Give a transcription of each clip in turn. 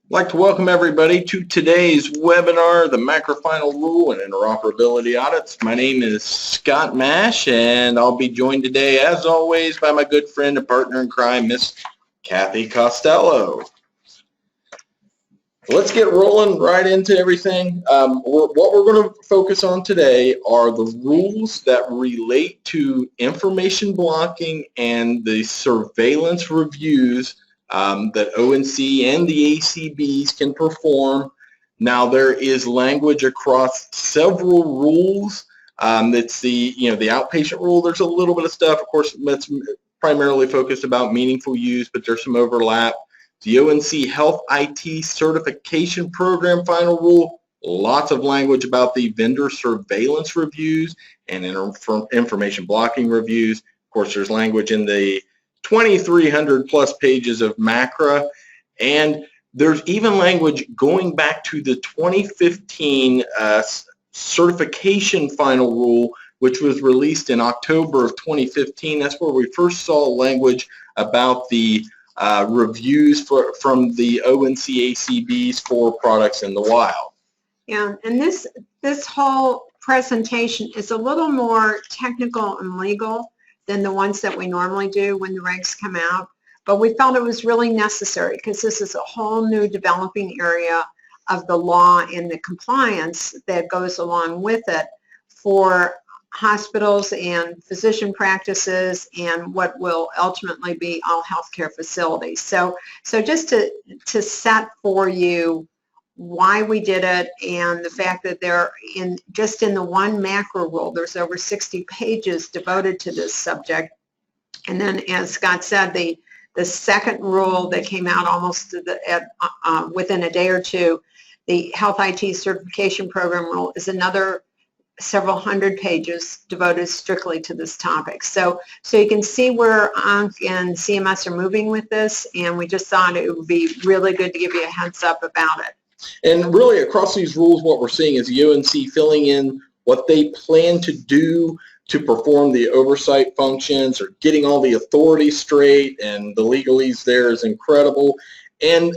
I'd like to welcome everybody to today's webinar, the MACRA Final Rule and Interoperability Audits. My name is Scott Mash, and I'll be joined today, as always, by my good friend and partner in crime, Miss Cathy Costello. Let's get rolling right into everything. What we're going to focus on today are the rules that relate to information blocking and the surveillance reviews that ONC and the ACBs can perform. Now, there is language across several rules. It's the outpatient rule. There's a little bit of stuff, of course, that's primarily focused about meaningful use, but there's some overlap. The ONC Health IT Certification Program Final Rule, lots of language about the vendor surveillance reviews and information blocking reviews. Of course, there's language in the 2,300 plus pages of MACRA, and there's even language going back to the 2015 certification final rule, which was released in October of 2015. That's where we first saw language about the reviews from the ONC ACBs for products in the wild. Yeah, and this whole presentation is a little more technical and legal than the ones that we normally do when the regs come out, but we felt it was really necessary because this is a whole new developing area of the law and the compliance that goes along with it for hospitals and physician practices and what will ultimately be all healthcare facilities. So just to set for you why we did it and the fact that just in the one MACRA rule, there's over 60 pages devoted to this subject. And then, as Scott said, the second rule that came out almost within a day or two, the Health IT Certification Program rule, is another several hundred pages devoted strictly to this topic. So you can see where ONC and CMS are moving with this, and we just thought it would be really good to give you a heads up about it. And really across these rules, what we're seeing is the ONC filling in what they plan to do to perform the oversight functions, or getting all the authority straight, and the legalese there is incredible. And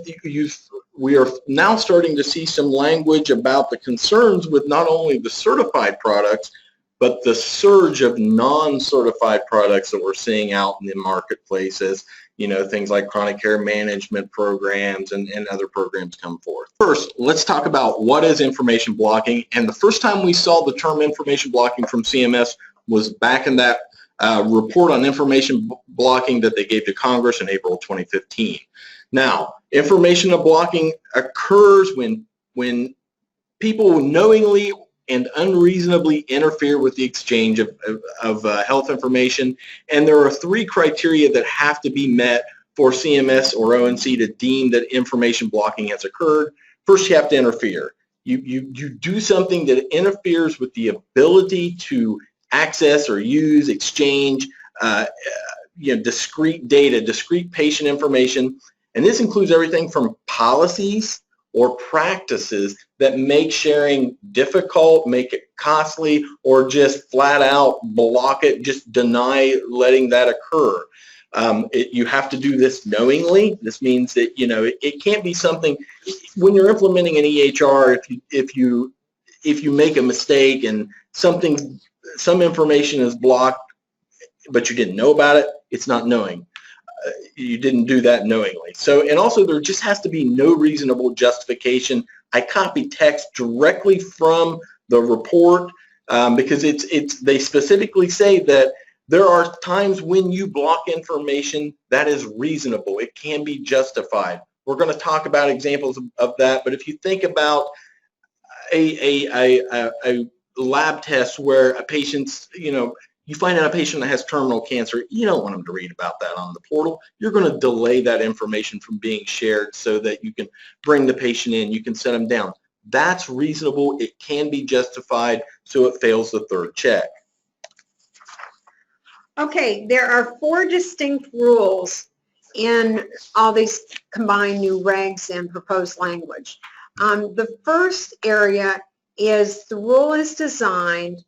we are now starting to see some language about the concerns with not only the certified products, but the surge of non-certified products that we're seeing out in the marketplace as, things like chronic care management programs and other programs come forth. First, let's talk about what is information blocking. And the first time we saw the term information blocking from CMS was back in that report on information blocking that they gave to Congress in April 2015. Now, information blocking occurs when people knowingly and unreasonably interfere with the exchange of health information, and there are three criteria that have to be met for CMS or ONC to deem that information blocking has occurred. First, you have to interfere. You do something that interferes with the ability to access or use, exchange, discrete data, discrete patient information, and this includes everything from policies or practices that make sharing difficult, make it costly, or just flat out block it, just deny letting that occur. You have to do this knowingly. This means that it can't be something when you're implementing an EHR. If you make a mistake and some information is blocked, but you didn't know about it, it's not knowing. You didn't do that knowingly. So, and also there just has to be no reasonable justification. I copy text directly from the report because they specifically say that there are times when you block information that is reasonable. It can be justified. We're going to talk about examples of that, but if you think about a lab test where a patient's, you find out a patient that has terminal cancer, you don't want them to read about that on the portal. You're going to delay that information from being shared so that you can bring the patient in, you can set them down. That's reasonable. It can be justified, so it fails the third check. Okay, there are 4 distinct rules in all these combined new regs and proposed language. The first area is the rule is designed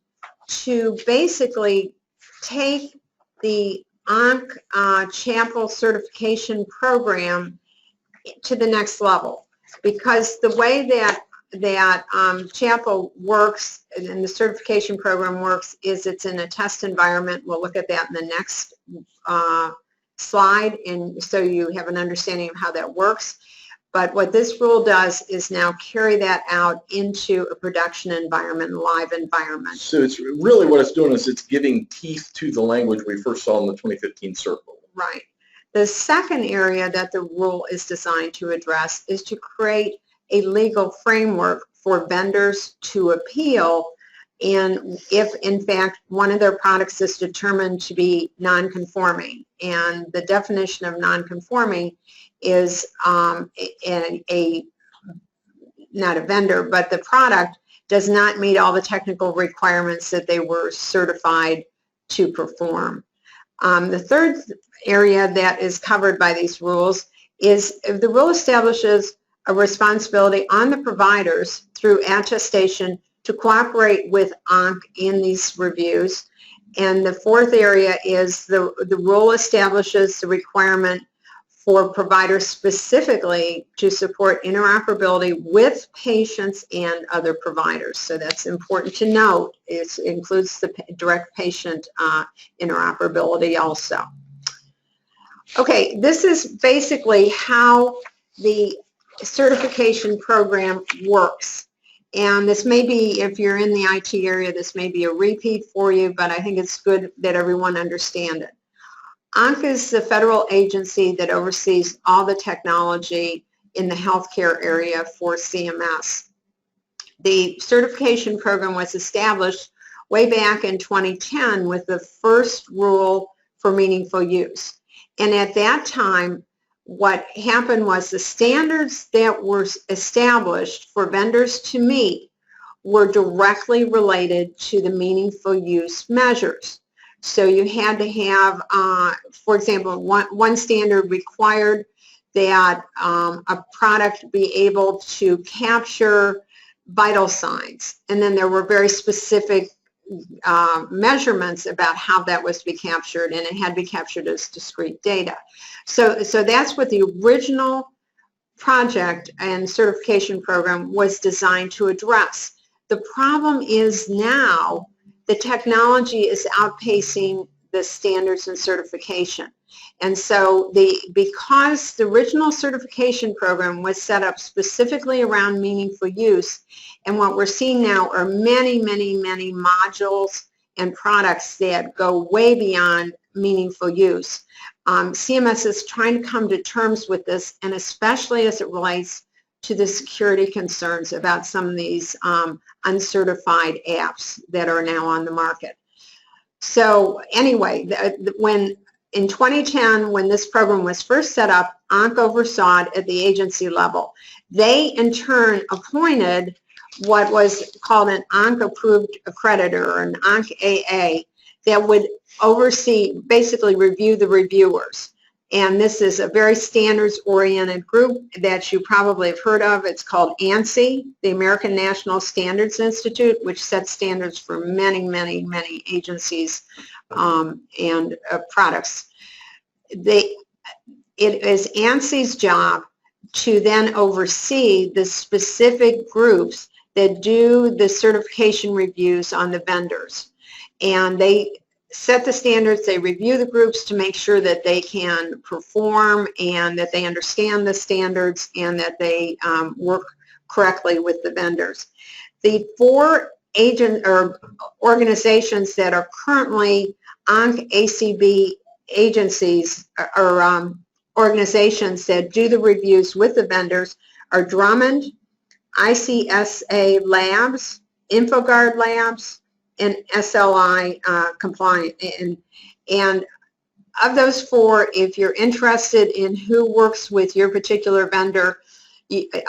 to basically take the ONC Chapel certification program to the next level. because the way that Chapel works and the certification program works is it's in a test environment. We'll look at that in the next slide, and so you have an understanding of how that works. But what this rule does is now carry that out into a production environment, live environment. So it's really what it's doing is it's giving teeth to the language we first saw in the 2015 circle. Right. The second area that the rule is designed to address is to create a legal framework for vendors to appeal, and if in fact one of their products is determined to be non-conforming. And the definition of non-conforming is not a vendor, but the product does not meet all the technical requirements that they were certified to perform. The third area that is covered by these rules is if the rule establishes a responsibility on the providers through attestation to cooperate with ONC in these reviews. And the fourth area is the rule establishes the requirement for providers specifically to support interoperability with patients and other providers. So that's important to note. It includes the direct patient interoperability also. Okay, this is basically how the certification program works. And this may be, if you're in the IT area, this may be a repeat for you, but I think it's good that everyone understand it. ONC is the federal agency that oversees all the technology in the healthcare area for CMS. The certification program was established way back in 2010 with the first rule for meaningful use. And at that time, what happened was the standards that were established for vendors to meet were directly related to the meaningful use measures. So you had to have, for example, one standard required that a product be able to capture vital signs. And then there were very specific measurements about how that was to be captured, and it had to be captured as discrete data. So that's what the original project and certification program was designed to address. The problem is now the technology is outpacing the standards and certification. And so because the original certification program was set up specifically around meaningful use, and what we're seeing now are many, many, many modules and products that go way beyond meaningful use. CMS is trying to come to terms with this, and especially as it relates to the security concerns about some of these uncertified apps that are now on the market. So anyway, in 2010, when this program was first set up, ONC oversaw it at the agency level. They, in turn, appointed what was called an ONC-approved accreditor, or an ONC AA, that would oversee, basically review the reviewers. And this is a very standards-oriented group that you probably have heard of. It's called ANSI, the American National Standards Institute, which sets standards for many, many, many agencies and products. It is ANSI's job to then oversee the specific groups that do the certification reviews on the vendors. And they set the standards, they review the groups to make sure that they can perform and that they understand the standards and that they work correctly with the vendors. The four organizations that are currently ONC ACB agencies or organizations that do the reviews with the vendors are Drummond, ICSA Labs, InfoGuard Labs, and SLI compliant. And of those four, if you're interested in who works with your particular vendor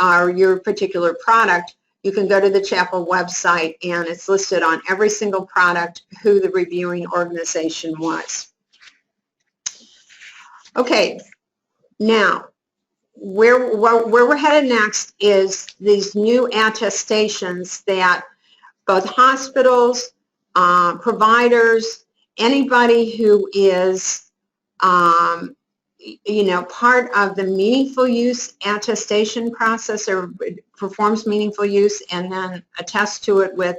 or your particular product, you can go to the Chapel website, and it's listed on every single product who the reviewing organization was. Okay, now where we're headed next is these new attestations that both hospitals, providers, anybody who is you know, part of the meaningful use attestation process, or performs meaningful use and then attests to it with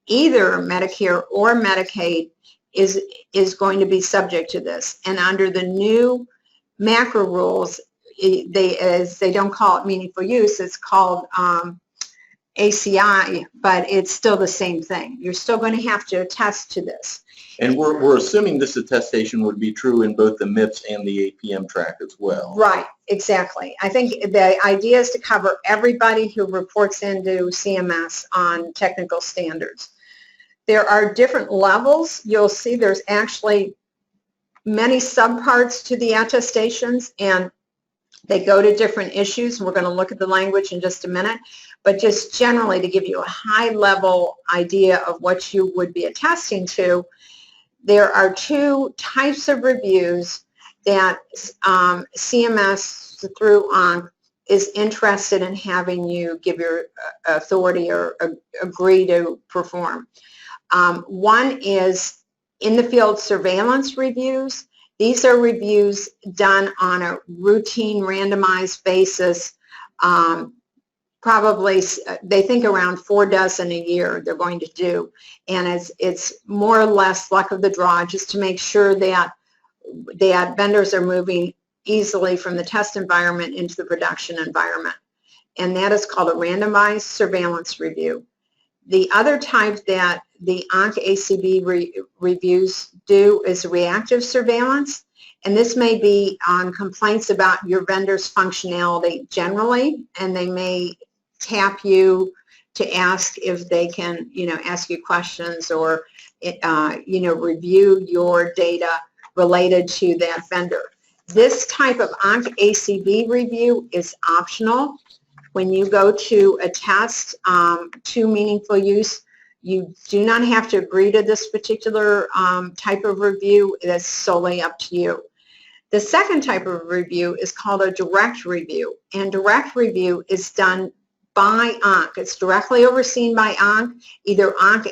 either Medicare or Medicaid, is going to be subject to this. And under the new MACRA rules, they don't call it meaningful use, it's called ACI, but it's still the same thing. You're still going to have to attest to this. And we're assuming this attestation would be true in both the MIPS and the APM track as well. Right, exactly. I think the idea is to cover everybody who reports into CMS on technical standards. There are different levels. You'll see there's actually many subparts to the attestations, and they go to different issues. We're going to look at the language in just a minute, but just generally to give you a high-level idea of what you would be attesting to, there are two types of reviews that CMS through ONC is interested in having you give your authority or agree to perform. One is in the field surveillance reviews. These are reviews done on a routine randomized basis. Probably they think around 4 dozen a year they're going to do, and it's more or less luck of the draw, just to make sure that vendors are moving easily from the test environment into the production environment, and that is called a randomized surveillance review. The other type that the ONC ACB reviews do is reactive surveillance, and this may be on complaints about your vendor's functionality generally, and they may tap you to ask if they can, you know, ask you questions or, you know, review your data related to that vendor. This type of ONC ACB review is optional. When you go to attest to meaningful use, you do not have to agree to this particular type of review. It is solely up to you. The second type of review is called a direct review, and direct review is done by ONC. It's directly overseen by ONC. Either ONC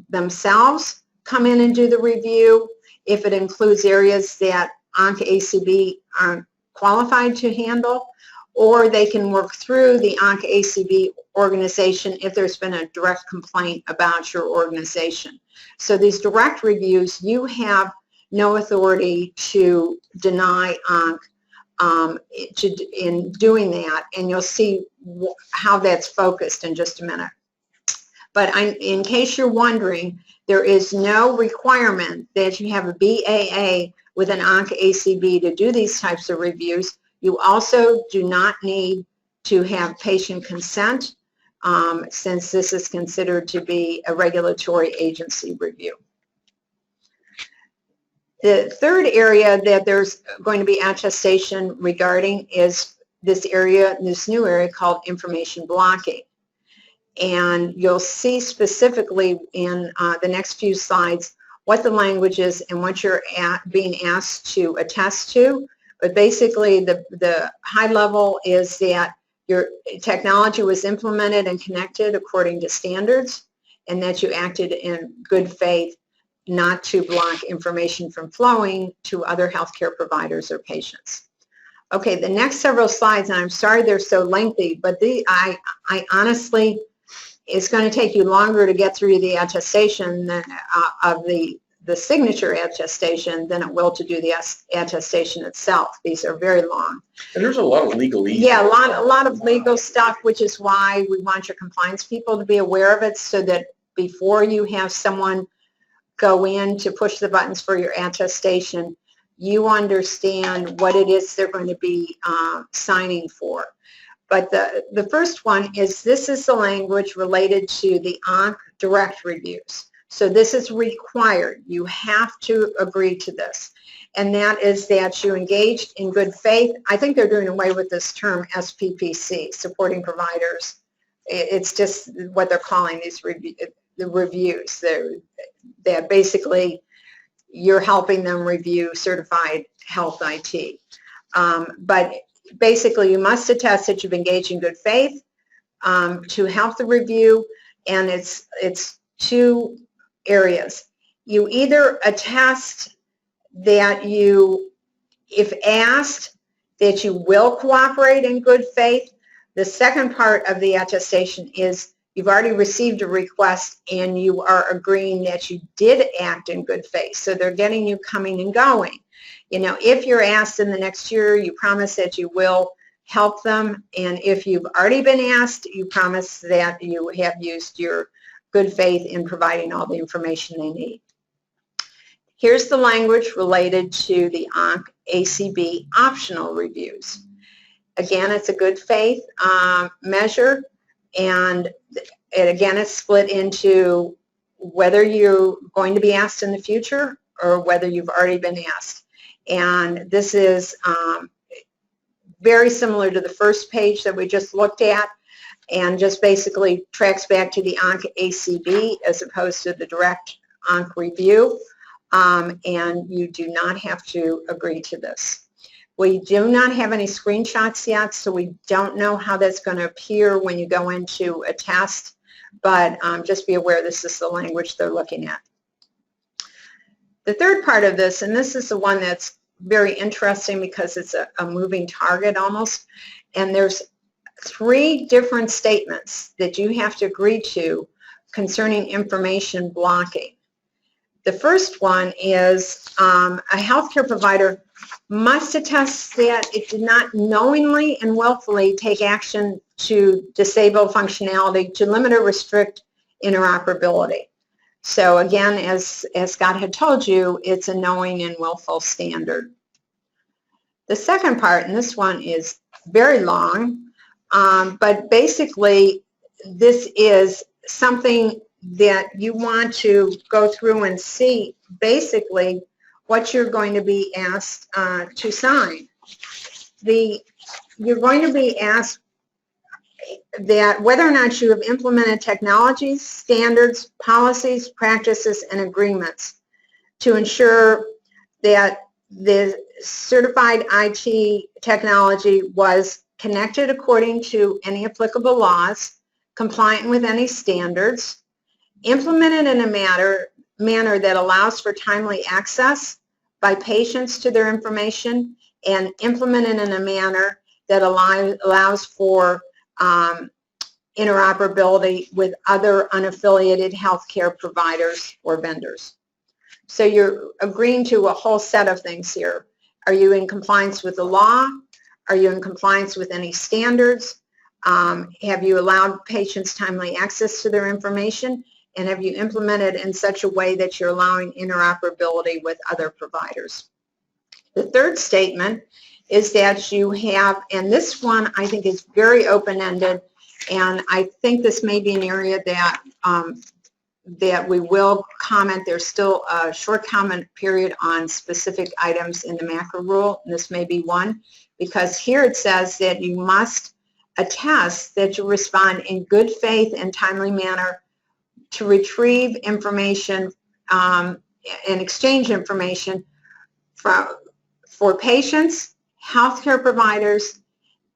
themselves come in and do the review if it includes areas that ONC ACB aren't qualified to handle, or they can work through the ONC ACB organization if there's been a direct complaint about your organization. So these direct reviews, you have no authority to deny ONC in doing that, and you'll see how that's focused in just a minute. But in case you're wondering, there is no requirement that you have a BAA with an ONC ACB to do these types of reviews. You also do not need to have patient consent, since this is considered to be a regulatory agency review. The third area that there's going to be attestation regarding is this new area called information blocking. And you'll see specifically in the next few slides what the language is and what you're being asked to attest to. But basically the high level is that your technology was implemented and connected according to standards, and that you acted in good faith not to block information from flowing to other healthcare providers or patients. Okay, the next several slides, and I'm sorry they're so lengthy, but I honestly, it's going to take you longer to get through the attestation than, of the signature attestation than it will to do the attestation itself. These are very long. And there's a lot of legalese. Yeah, a lot of legal stuff, which is why we want your compliance people to be aware of it, so that before you have someone go in to push the buttons for your attestation, you understand what it is they're going to be signing for. But the first one is, this is the language related to the ONC direct reviews. So this is required. You have to agree to this. And that is that you engaged in good faith. I think they're doing away with this term SPPC, supporting providers. It's just what they're calling these the reviews. That basically you're helping them review certified health IT. But basically you must attest that you've engaged in good faith to help the review, and it's two areas. You either attest that you, if asked, that you will cooperate in good faith. The second part of the attestation is you've already received a request and you are agreeing that you did act in good faith. So they're getting you coming and going. You know, if you're asked in the next year, you promise that you will help them. And if you've already been asked, you promise that you have used your good faith in providing all the information they need. Here's the language related to the ACB optional reviews. Again, it's a good faith measure, and again, it's split into whether you're going to be asked in the future or whether you've already been asked. And this is very similar to the first page that we just looked at, and just basically tracks back to the ACB as opposed to the direct review. And you do not have to agree to this. We do not have any screenshots yet, so we don't know how that's going to appear when you go into a test, but just be aware this is the language they're looking at. The third part of this, and this is the one that's very interesting because it's a moving target almost, and there's 3 different statements that you have to agree to concerning information blocking. The first one is a healthcare provider must attest that it did not knowingly and willfully take action to disable functionality to limit or restrict interoperability. So again, as Scott had told you, it's a knowing and willful standard. The second part, and this one is very long, but basically this is something that you want to go through and see basically what you're going to be asked to sign. You're going to be asked that whether or not you have implemented technologies, standards, policies, practices, and agreements to ensure that the certified IT technology was connected according to any applicable laws, compliant with any standards, implemented in a manner that allows for timely access by patients to their information, and implemented in a manner that allows for interoperability with other unaffiliated healthcare providers or vendors. So you're agreeing to a whole set of things here. Are you in compliance with the law? Are you in compliance with any standards? Have you allowed patients timely access to their information? And have you implemented in such a way that you're allowing interoperability with other providers? The third statement is that you have, and this one I think is very open-ended, and I think this may be an area that that we will comment. There's still a short comment period on specific items in the MACRA rule, and this may be one, because here it says that you must attest that you respond in good faith and timely manner to retrieve information and exchange information for patients, healthcare providers,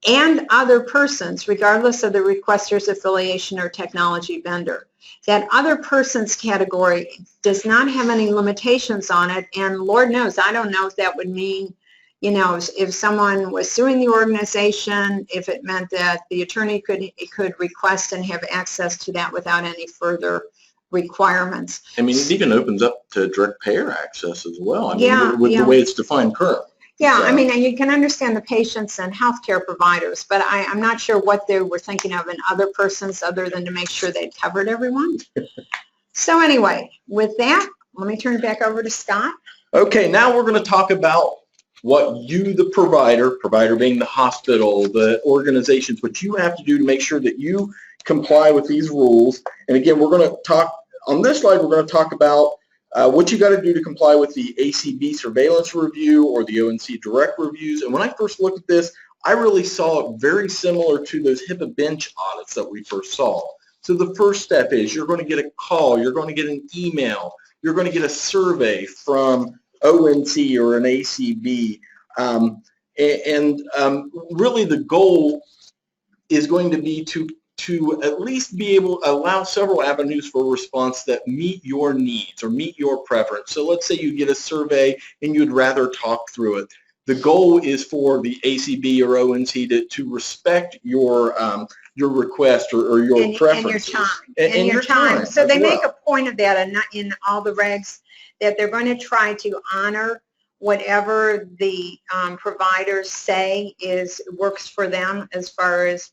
and other persons, regardless of the requester's affiliation or technology vendor. That other persons category does not have any limitations on it, and Lord knows, I don't know if that would mean, you know, if someone was suing the organization, if it meant that the attorney could request and have access to that without any further requirements. I mean, it even opens up to direct payer access as well. I mean, yeah, with the way it's defined currently. Yeah, so. I mean, and you can understand the patients and healthcare providers, but I'm not sure what they were thinking of in other persons other than to make sure they'd covered everyone. So anyway, with that, let me turn it back over to Scott. Okay, now we're going to talk about what you, the provider being the hospital, the organizations, what you have to do to make sure that you comply with these rules. And again, we're going to talk, on this slide, we're going to talk about what you got to do to comply with the ACB Surveillance review or the ONC direct reviews. And when I first looked at this, I really saw it very similar to those HIPAA bench audits that we first saw. So the first step is you're going to get a call, you're going to get an email, you're going to get a survey from ONC or an ACB. Really the goal is going to be to at least be able to allow several avenues for response that meet your needs or meet your preference. So let's say you get a survey and you'd rather talk through it. The goal is for the ACB or ONC to respect your request or your preferences. And your time. So they make a point of that in all the regs, that they're going to try to honor whatever the providers say works for them as far as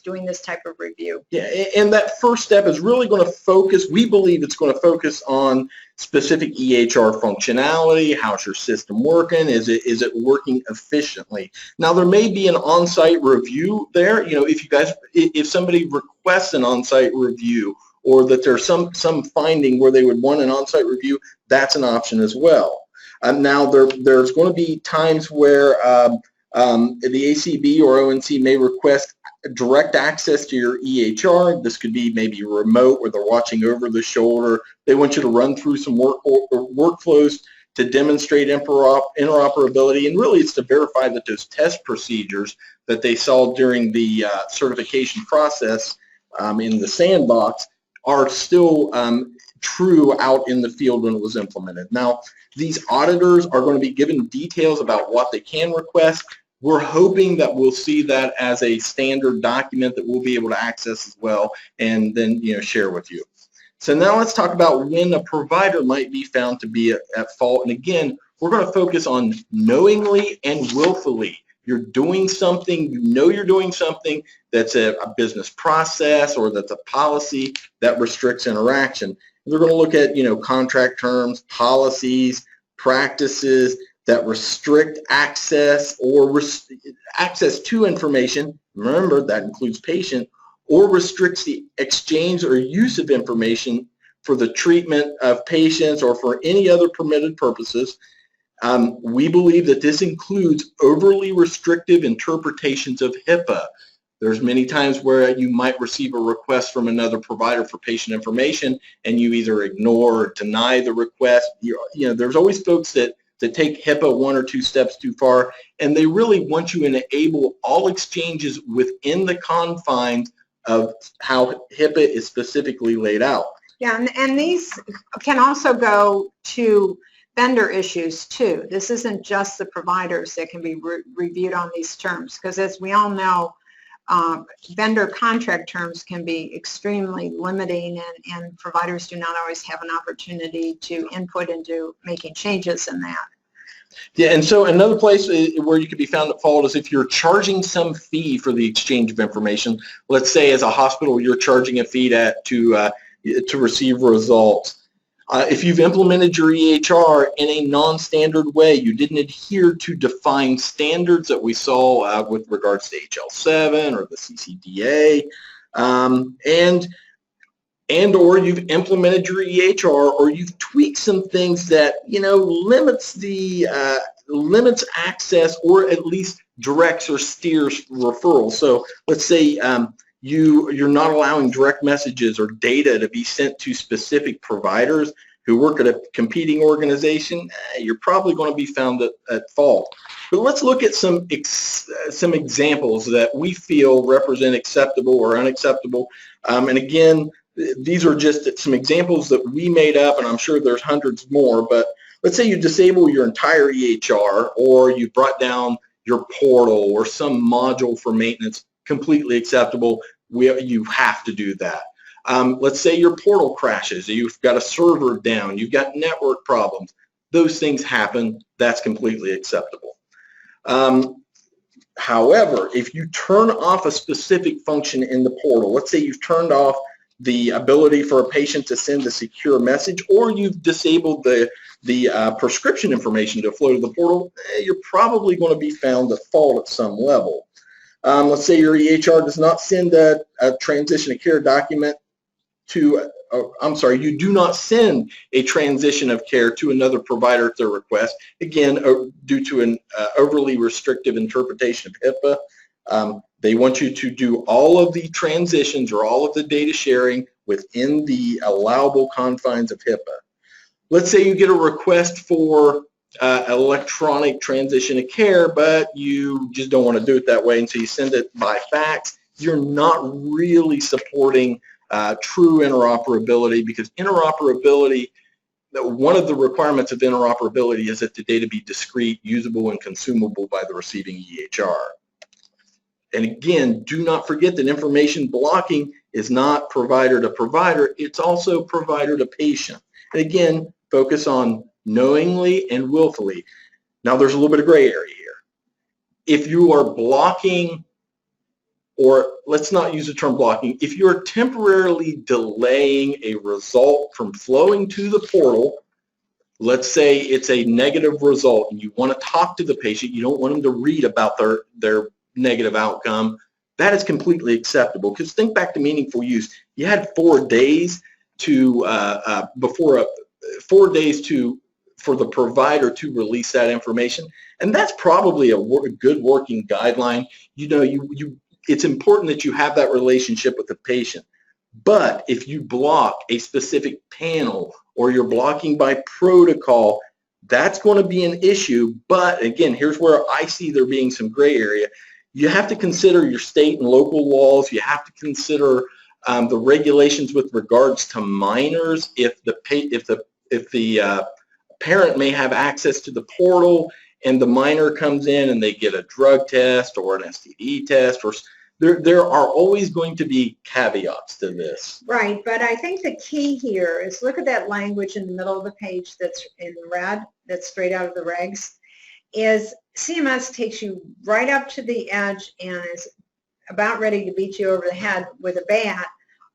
doing this type of review. Yeah, and that first step is really going to focus, we believe it's going to focus on specific EHR functionality. How's your system working? Is it working efficiently? Now, there may be an on-site review there. You know, if somebody requests an on-site review, or that there's some finding where they would want an on-site review, that's an option as well. Now, there's going to be times where the ACB or ONC may request direct access to your EHR. This could be maybe remote, where they're watching over the shoulder. They want you to run through some workflows to demonstrate interoperability, and really it's to verify that those test procedures that they saw during the certification process in the sandbox are still true out in the field when it was implemented. Now, these auditors are going to be given details about what they can request. We're hoping that we'll see that as a standard document that we'll be able to access as well, and then share with you. So now let's talk about when a provider might be found to be at fault. And again, we're going to focus on knowingly and willfully. You're doing something, you're doing something that's a business process or that's a policy that restricts interaction. They're going to look at, contract terms, policies, practices that restrict access or access to information. Remember, that includes patient, or restricts the exchange or use of information for the treatment of patients or for any other permitted purposes. We believe that this includes overly restrictive interpretations of HIPAA. There's many times where you might receive a request from another provider for patient information, and you either ignore or deny the request. There's always folks that take HIPAA one or two steps too far, and they really want you to enable all exchanges within the confines of how HIPAA is specifically laid out. Yeah, and these can also go to vendor issues too. This isn't just the providers that can be reviewed on these terms, because as we all know, vendor contract terms can be extremely limiting, and providers do not always have an opportunity to input into making changes in that. Yeah, and so another place where you could be found at fault is if you're charging some fee for the exchange of information. Let's say as a hospital you're charging a fee to receive results. If you've implemented your EHR in a non-standard way, you didn't adhere to defined standards that we saw with regards to HL7 or the CCDA, and or you've implemented your EHR, or you've tweaked some things that limits access, or at least directs or steers referrals. So let's say you're not allowing direct messages or data to be sent to specific providers who work at a competing organization. You're probably going to be found at fault. But let's look at some examples that we feel represent acceptable or unacceptable. And again, these are just some examples that we made up, and I'm sure there's hundreds more. But let's say you disable your entire EHR, or you brought down your portal or some module for maintenance. Completely acceptable. You have to do that. Let's say your portal crashes, you've got a server down, you've got network problems. Those things happen. That's completely acceptable. However, if you turn off a specific function in the portal, let's say you've turned off the ability for a patient to send a secure message, or you've disabled the prescription information to flow to the portal, you're probably going to be found at fault at some level. Let's say your EHR does not send a transition of care document to, you do not send a transition of care to another provider at their request, again, due to an overly restrictive interpretation of HIPAA. They want you to do all of the transitions or all of the data sharing within the allowable confines of HIPAA. Let's say you get a request for electronic transition of care, but you just don't want to do it that way, and so you send it by fax. You're not really supporting true interoperability, because interoperability one of the requirements of interoperability is that the data be discrete, usable, and consumable by the receiving EHR. And again, do not forget that information blocking is not provider to provider, it's also provider to patient. And again, focus on knowingly and willfully. Now there's a little bit of gray area here. If you are blocking, or let's not use the term blocking, if you're temporarily delaying a result from flowing to the portal, let's say it's a negative result and you want to talk to the patient, you don't want them to read about their negative outcome, that is completely acceptable. Because think back to meaningful use. You had 4 days to for the provider to release that information, and that's probably a good working guideline. You know, it's important that you have that relationship with the patient. But if you block a specific panel or you're blocking by protocol, that's going to be an issue. But again, here's where I see there being some gray area. You have to consider your state and local laws. You have to consider the regulations with regards to minors. If the parent may have access to the portal and the minor comes in and they get a drug test or an STD test, or there are always going to be caveats to this. Right, but I think the key here is look at that language in the middle of the page that's in red, that's straight out of the regs, is CMS takes you right up to the edge and is about ready to beat you over the head with a bat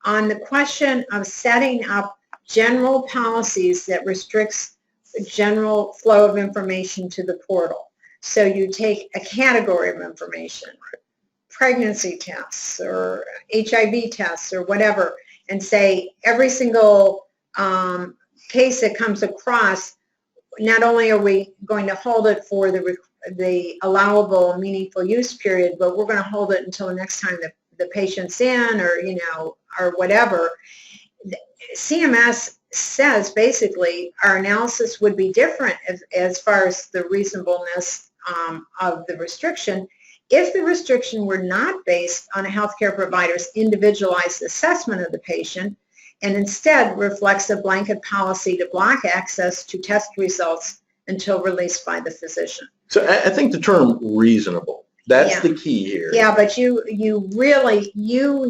on the question of setting up general policies that restricts the general flow of information to the portal. So you take a category of information, pregnancy tests or HIV tests or whatever, and say every single case that comes across, not only are we going to hold it for the allowable meaningful use period, but we're going to hold it until the next time the patient's in, or or whatever. CMS says basically our analysis would be different as far as the reasonableness of the restriction if the restriction were not based on a healthcare provider's individualized assessment of the patient and instead reflects a blanket policy to block access to test results until released by the physician. So I think the term reasonable, that's the key here. Yeah, but you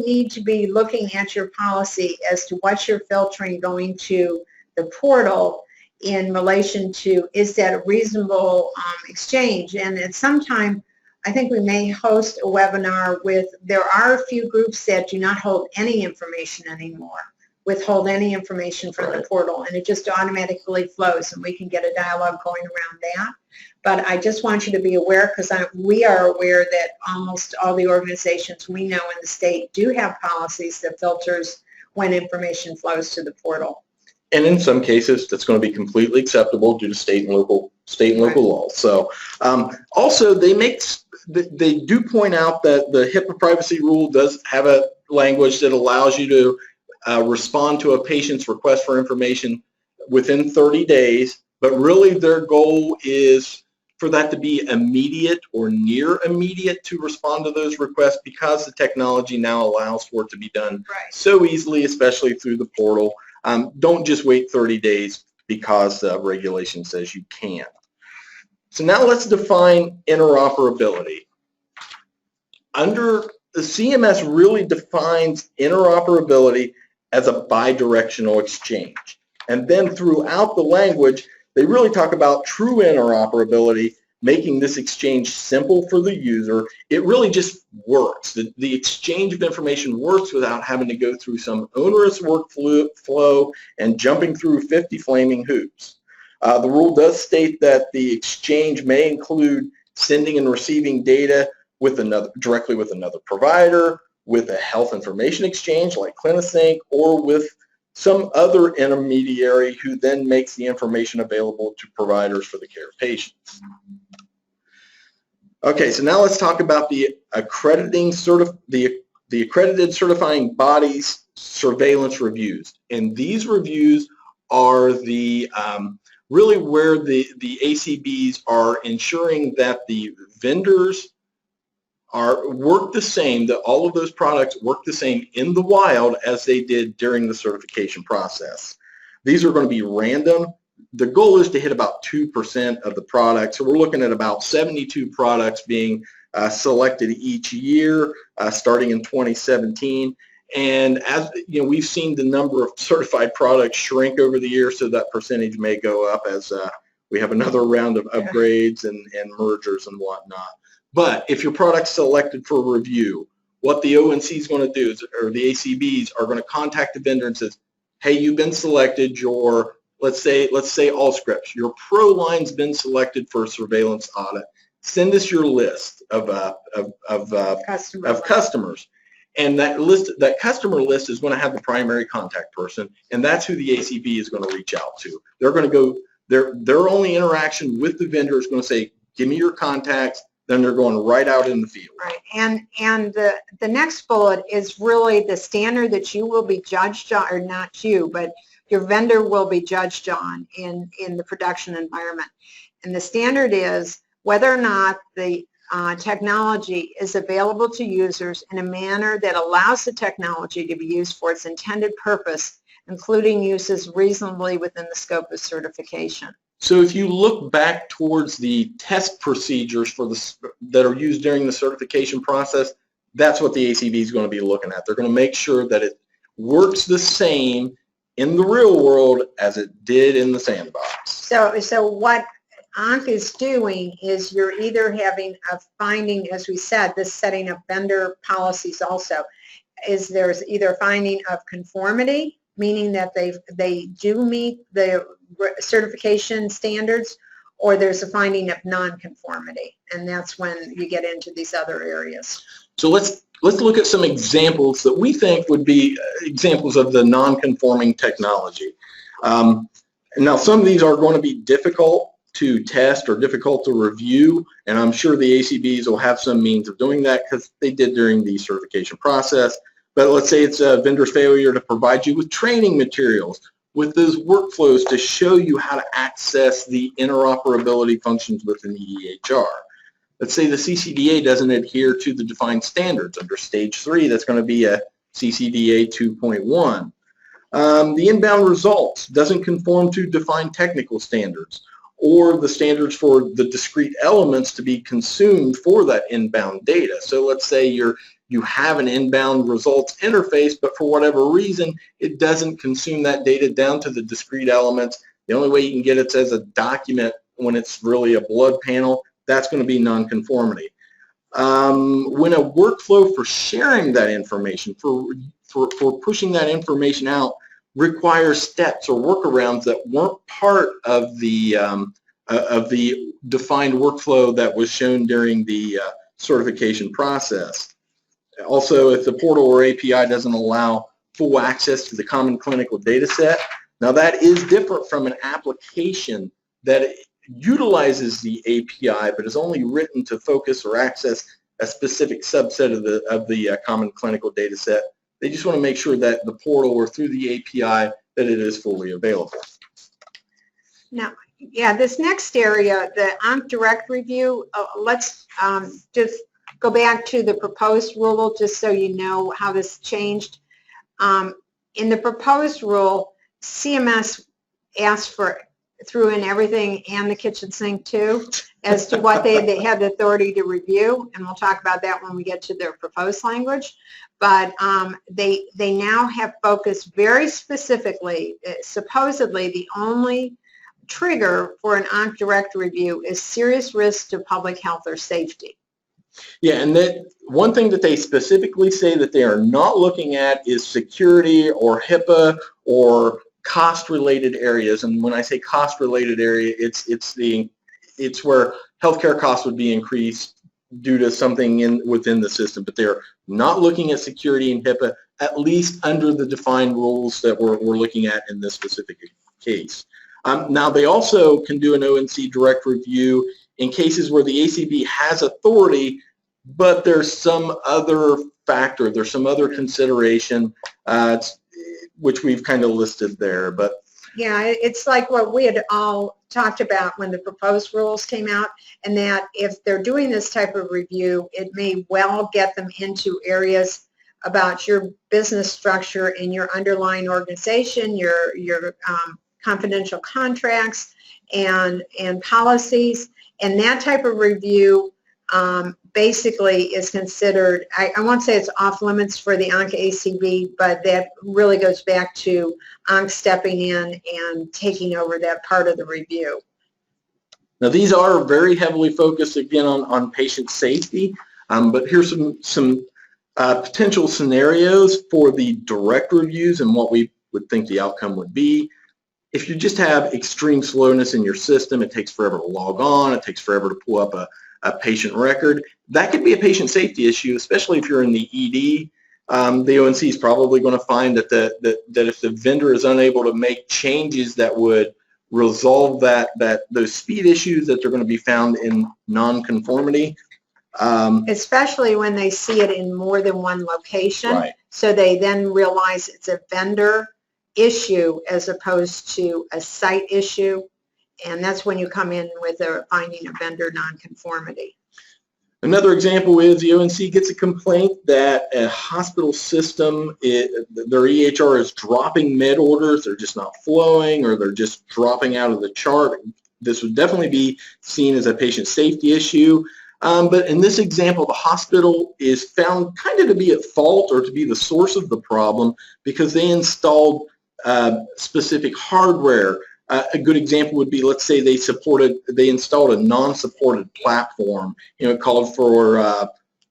need to be looking at your policy as to what you're filtering going to the portal in relation to, is that a reasonable exchange? And at some time, I think we may host a webinar with, there are a few groups that do not hold any information anymore, withhold any information from the portal, and it just automatically flows, and we can get a dialogue going around that. But I just want you to be aware, because we are aware that almost all the organizations we know in the state do have policies that filters when information flows to the portal. And in some cases, that's going to be completely acceptable due to state and local laws. So also they do point out that the HIPAA privacy rule does have a language that allows you to respond to a patient's request for information within 30 days, but really their goal is for that to be immediate or near immediate to respond to those requests, because the technology now allows for it to be done so easily, especially through the portal. Don't just wait 30 days because the regulation says you can't. So now let's define interoperability. The CMS really defines interoperability as a bidirectional exchange. And then throughout the language, they really talk about true interoperability, making this exchange simple for the user. It really just works. The exchange of information works without having to go through some onerous workflow and jumping through 50 flaming hoops. The rule does state that the exchange may include sending and receiving data directly with another provider, with a health information exchange like CliniSync, or with some other intermediary who then makes the information available to providers for the care of patients. Okay, so now let's talk about the accredited certifying bodies surveillance reviews. And these reviews are really where the ACBs are ensuring that the vendors work the same, that all of those products work the same in the wild as they did during the certification process. These are going to be random, the goal is to hit about 2% of the products. So we're looking at about 72 products being selected each year, starting in 2017. And as you know, we've seen the number of certified products shrink over the years, so that percentage may go up as we have another round of upgrades and mergers and whatnot. But if your product's selected for review, what the ONC is going to do is, or the ACBs are going to contact the vendor and says, hey, you've been selected, your, let's say Allscripts, your Pro line's been selected for a surveillance audit. Send us your list of customers. And that customer list is going to have the primary contact person, and that's who the ACB is going to reach out to. They're going to go, their only interaction with the vendor is going to say, give me your contacts, then they're going right out in the field. Right, and the next bullet is really the standard that you will be judged on, or not you, but your vendor will be judged on in the production environment. And the standard is whether or not the technology is available to users in a manner that allows the technology to be used for its intended purpose, including uses reasonably within the scope of certification. So if you look back towards the test procedures for that are used during the certification process, that's what the ACB is going to be looking at. They're going to make sure that it works the same in the real world as it did in the sandbox. So what ONC is doing is you're either having a finding, as we said, this setting up vendor policies also, is there's either a finding of conformity, meaning that they do meet the certification standards, or there's a finding of non-conformity, and that's when you get into these other areas. So let's look at some examples that we think would be examples of the non-conforming technology. Now some of these are going to be difficult to test or difficult to review, and I'm sure the ACBs will have some means of doing that because they did during the certification process. But let's say it's a vendor's failure to provide you with training materials, with those workflows to show you how to access the interoperability functions within the EHR. Let's say the CCDA doesn't adhere to the defined standards. Under stage 3, that's going to be a CCDA 2.1. The inbound results doesn't conform to defined technical standards, or the standards for the discrete elements to be consumed for that inbound data. So let's say you have an inbound results interface, but for whatever reason, it doesn't consume that data down to the discrete elements. The only way you can get it as a document when it's really a blood panel, that's going to be nonconformity. When a workflow for sharing that information, for pushing that information out, requires steps or workarounds that weren't part of the defined workflow that was shown during the certification process. Also, if the portal or API doesn't allow full access to the common clinical data set, now that is different from an application that utilizes the API but is only written to focus or access a specific subset of the common clinical data set. They just want to make sure that the portal or through the API that it is fully available. Now, yeah, this next area, the ONC direct review, let's just go back to the proposed rule just so you know how this changed. In the proposed rule, CMS asked threw in everything and the kitchen sink too as to what they had the authority to review, and we'll talk about that when we get to their proposed language. But they now have focused very specifically, supposedly the only trigger for an ONC direct review is serious risk to public health or safety. Yeah, and that one thing that they specifically say that they are not looking at is security or HIPAA or cost-related areas. And when I say cost-related area, it's where healthcare costs would be increased due to something within the system. But they're not looking at security and HIPAA, at least under the defined rules that we're looking at in this specific case. Now, they also can do an ONC direct review in cases where the ACB has authority, but there's some other factor, there's some other consideration, which we've kind of listed there. But yeah, it's like what we had all talked about when the proposed rules came out, and that if they're doing this type of review, it may well get them into areas about your business structure and your underlying organization, your confidential contracts and policies, and that type of review basically is considered, I won't say it's off limits for the ONC ACB, but that really goes back to ONC stepping in and taking over that part of the review. Now these are very heavily focused again on patient safety, but here's some potential scenarios for the direct reviews and what we would think the outcome would be. If you just have extreme slowness in your system, it takes forever to log on, it takes forever to pull up a patient record, that could be a patient safety issue, especially if you're in the ED. The ONC is probably going to find that if the vendor is unable to make changes that would resolve those speed issues, that they're going to be found in non-conformity. Especially when they see it in more than one location. Right. So they then realize it's a vendor issue as opposed to a site issue. And that's when you come in with a finding of vendor nonconformity. Another example is the ONC gets a complaint that a hospital system, their EHR is dropping med orders, they're just not flowing, or they're just dropping out of the chart. This would definitely be seen as a patient safety issue. But in this example, the hospital is found kind of to be at fault or to be the source of the problem because they installed specific hardware. A good example would be, let's say they installed a non-supported platform. It called for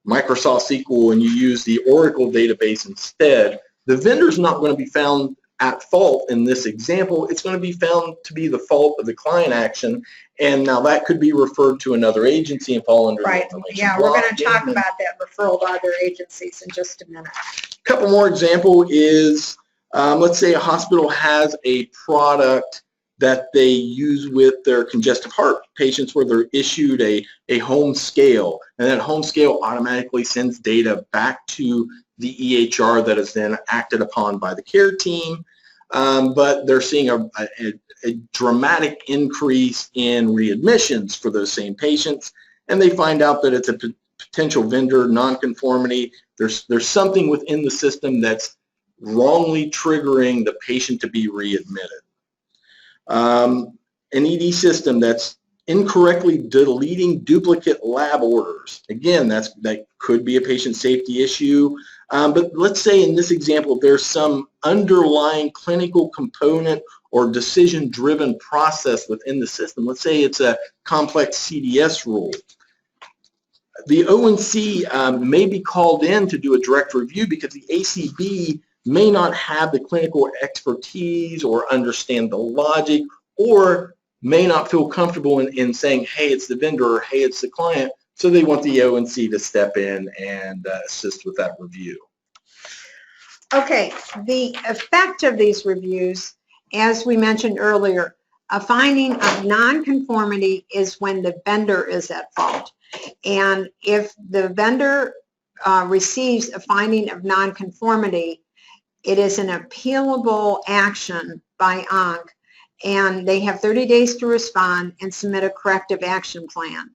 Microsoft SQL and you use the Oracle database instead. The vendor's not going to be found at fault in this example. It's going to be found to be the fault of the client action, and now that could be referred to another agency and fall under right. the information. Yeah, we're going to talk about that referral to other agencies in just a minute. A couple more example is, let's say a hospital has a product that they use with their congestive heart patients where they're issued a home scale, and that home scale automatically sends data back to the EHR that is then acted upon by the care team, but they're seeing a dramatic increase in readmissions for those same patients, and they find out that it's a potential vendor nonconformity. There's something within the system that's wrongly triggering the patient to be readmitted. An ED system that's incorrectly deleting duplicate lab orders. Again, that could be a patient safety issue. But let's say in this example, there's some underlying clinical component or decision-driven process within the system. Let's say it's a complex CDS rule. The ONC may be called in to do a direct review because the ACB may not have the clinical expertise or understand the logic, or may not feel comfortable in saying, hey, it's the vendor, or hey, it's the client, so they want the ONC to step in and assist with that review. Okay, the effect of these reviews, as we mentioned earlier, a finding of nonconformity is when the vendor is at fault. And if the vendor receives a finding of nonconformity, it is an appealable action by ONC, and they have 30 days to respond and submit a corrective action plan.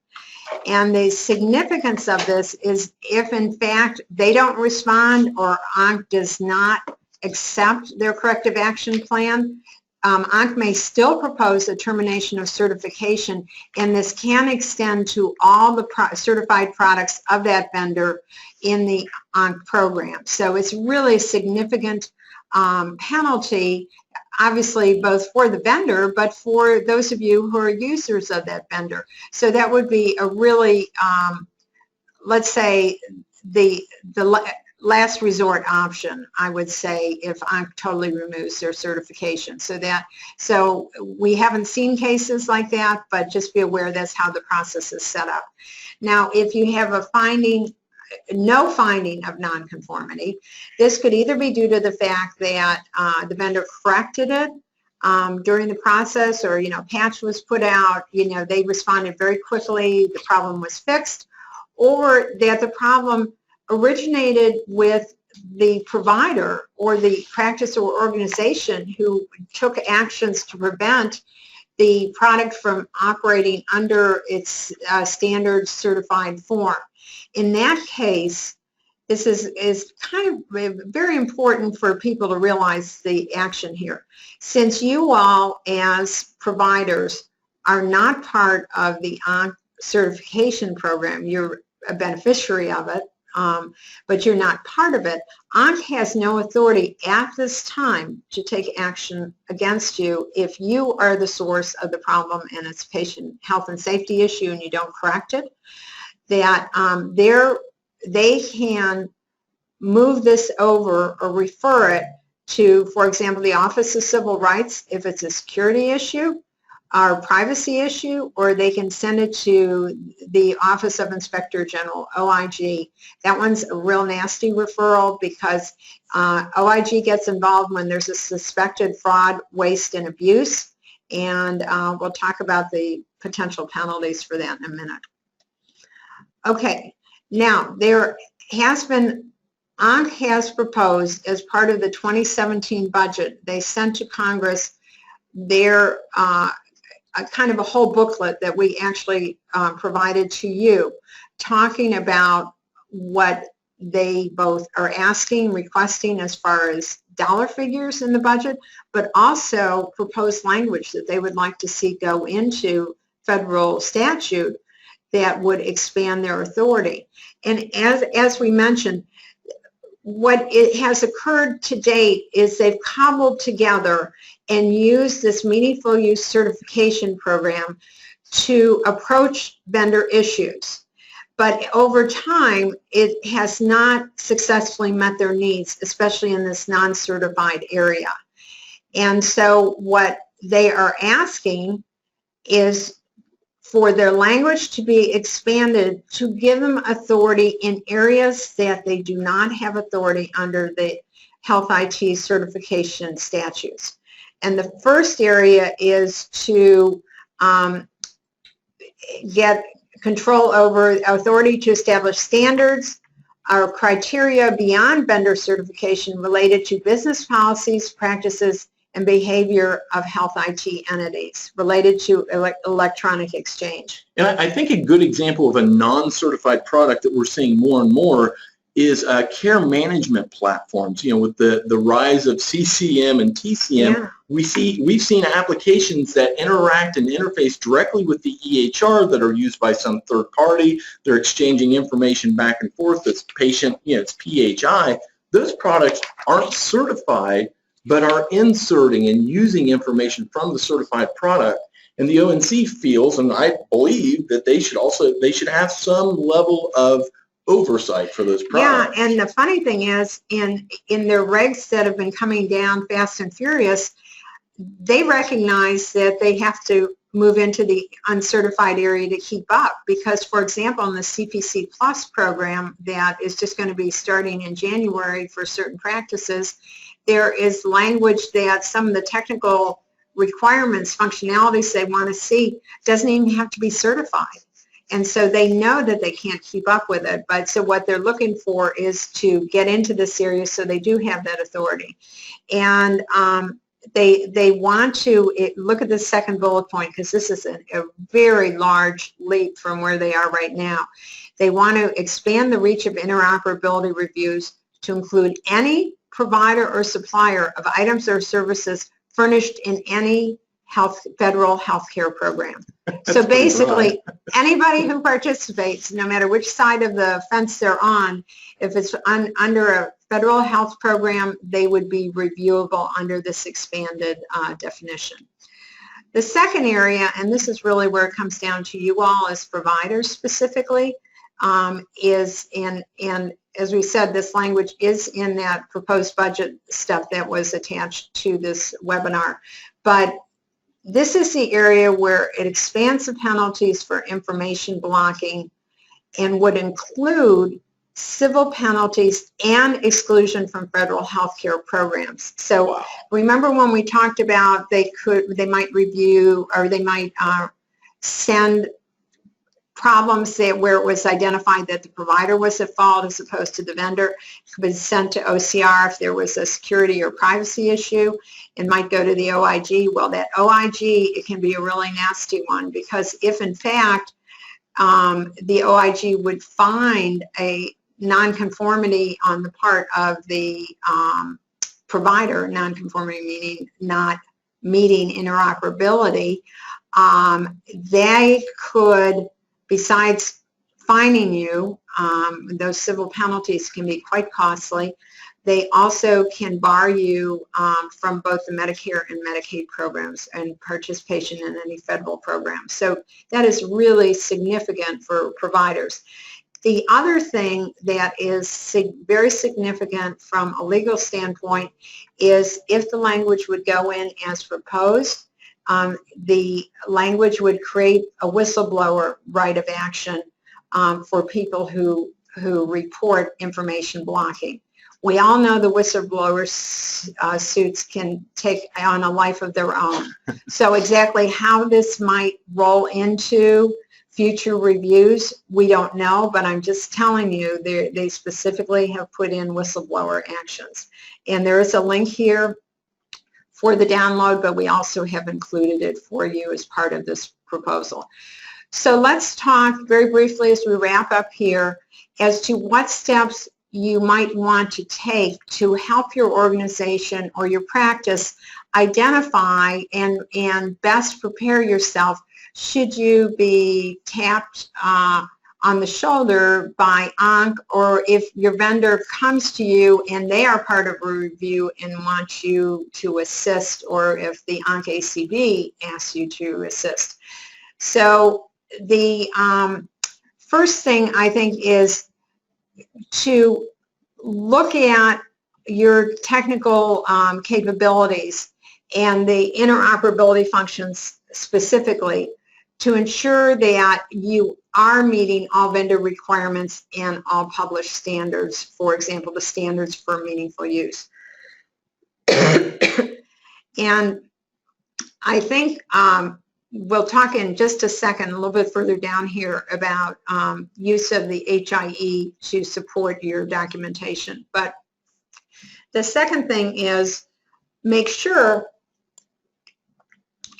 And the significance of this is if, in fact, they don't respond or ONC does not accept their corrective action plan, ONC may still propose a termination of certification, and this can extend to all the certified products of that vendor in the ONC program. So it's really a significant penalty, obviously both for the vendor, but for those of you who are users of that vendor. So that would be a really, let's say, the last resort option, I would say, if ONC totally removes their certification. So we haven't seen cases like that, but just be aware that's how the process is set up. Now, if you have a no finding of nonconformity, this could either be due to the fact that the vendor corrected it during the process, or patch was put out, they responded very quickly, the problem was fixed, or that the problem originated with the provider or the practice or organization who took actions to prevent the product from operating under its standard certified form. In that case, this is kind of very important for people to realize the action here. Since you all as providers are not part of the certification program, you're a beneficiary of it, but you're not part of it, ONC has no authority at this time to take action against you if you are the source of the problem and it's a patient health and safety issue and you don't correct it. That they can move this over or refer it to, for example, the Office of Civil Rights if it's a security issue or privacy issue, or they can send it to the Office of Inspector General, OIG. That one's a real nasty referral because OIG gets involved when there's a suspected fraud, waste, and abuse, and we'll talk about the potential penalties for that in a minute. Okay, now there has been, ONC has proposed as part of the 2017 budget, they sent to Congress their kind of a whole booklet that we actually provided to you, talking about what they both are asking, requesting as far as dollar figures in the budget, but also proposed language that they would like to see go into federal statute that would expand their authority. And as we mentioned, what it has occurred to date is they've cobbled together and used this meaningful use certification program to approach vendor issues. But over time, it has not successfully met their needs, especially in this non-certified area. And so what they are asking is for their language to be expanded to give them authority in areas that they do not have authority under the health IT certification statutes. And the first area is to get control over authority to establish standards or criteria beyond vendor certification related to business policies, practices, and behavior of health IT entities related to electronic exchange. And I think a good example of a non-certified product that we're seeing more and more is care management platforms. You know, with the rise of CCM and TCM, yeah, we've seen applications that interact and interface directly with the EHR that are used by some third party. They're exchanging information back and forth. It's patient, you know, it's PHI. Those products aren't certified, but are inserting and using information from the certified product. And the ONC feels, and I believe, that they should have some level of oversight for those products. Yeah, and the funny thing is, in their regs that have been coming down fast and furious, they recognize that they have to move into the uncertified area to keep up. Because, for example, in the CPC Plus program that is just going to be starting in January for certain practices, there is language that some of the technical requirements, functionalities they want to see doesn't even have to be certified. And so they know that they can't keep up with it. But so what they're looking for is to get into this area so they do have that authority. And they want to look at the second bullet point, because this is a very large leap from where they are right now. They want to expand the reach of interoperability reviews to include any provider or supplier of items or services furnished in any federal health care program. So basically, anybody who participates, no matter which side of the fence they're on, if it's under a federal health program, they would be reviewable under this expanded definition. The second area, and this is really where it comes down to you all as providers specifically, is and as we said, this language is in that proposed budget stuff that was attached to this webinar. But this is the area where it expands the penalties for information blocking and would include civil penalties and exclusion from federal health care programs. So remember when we talked about they might review, or they might send problems where it was identified that the provider was at fault as opposed to the vendor. It could be sent to OCR if there was a security or privacy issue. It might go to the OIG. Well, that OIG, it can be a really nasty one, because if in fact the OIG would find a nonconformity on the part of the provider, nonconformity meaning not meeting interoperability, they could, besides fining you, those civil penalties can be quite costly. They also can bar you from both the Medicare and Medicaid programs and participation in any federal program. So that is really significant for providers. The other thing that is very significant from a legal standpoint is if the language would go in as proposed, the language would create a whistleblower right of action for people who report information blocking. We all know the whistleblower suits can take on a life of their own. So exactly how this might roll into future reviews, we don't know, but I'm just telling you, they specifically have put in whistleblower actions. And there is a link here for the download, but we also have included it for you as part of this proposal. So let's talk very briefly as we wrap up here as to what steps you might want to take to help your organization or your practice identify and best prepare yourself should you be tapped on the shoulder by ONC, or if your vendor comes to you and they are part of a review and wants you to assist, or if the ONC ACB asks you to assist. So the first thing I think is to look at your technical capabilities and the interoperability functions specifically to ensure that you are meeting all vendor requirements and all published standards, for example, the standards for meaningful use. And I think we'll talk in just a second, a little bit further down here, about use of the HIE to support your documentation. But the second thing is make sure,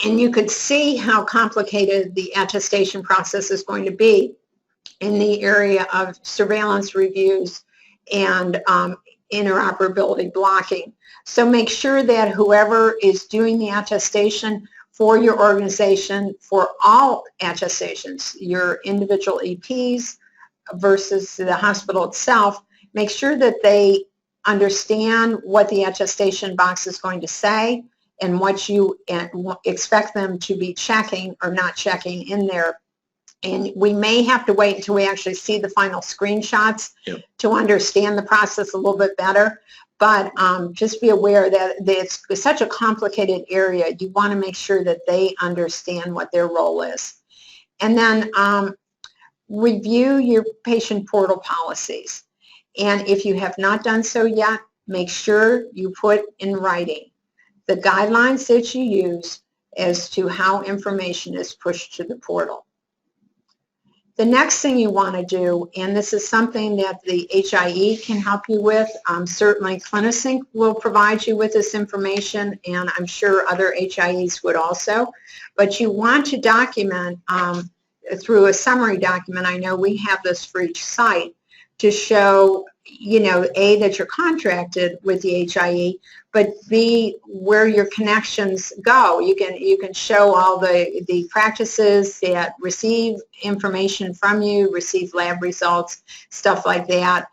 and you could see how complicated the attestation process is going to be in the area of surveillance reviews and interoperability blocking. So make sure that whoever is doing the attestation for your organization, for all attestations, your individual EPs versus the hospital itself, make sure that they understand what the attestation box is going to say and what you expect them to be checking or not checking in there. And we may have to wait until we actually see the final screenshots to understand the process a little bit better. But just be aware that it's such a complicated area. You want to make sure that they understand what their role is. And then review your patient portal policies. And if you have not done so yet, make sure you put in writing the guidelines that you use as to how information is pushed to the portal. The next thing you want to do, and this is something that the HIE can help you with, certainly CliniSync will provide you with this information, and I'm sure other HIEs would also, but you want to document through a summary document. I know we have this for each site to show, you know, A, that you're contracted with the HIE, but B, where your connections go. You can show all the practices that receive information from you, receive lab results, stuff like that.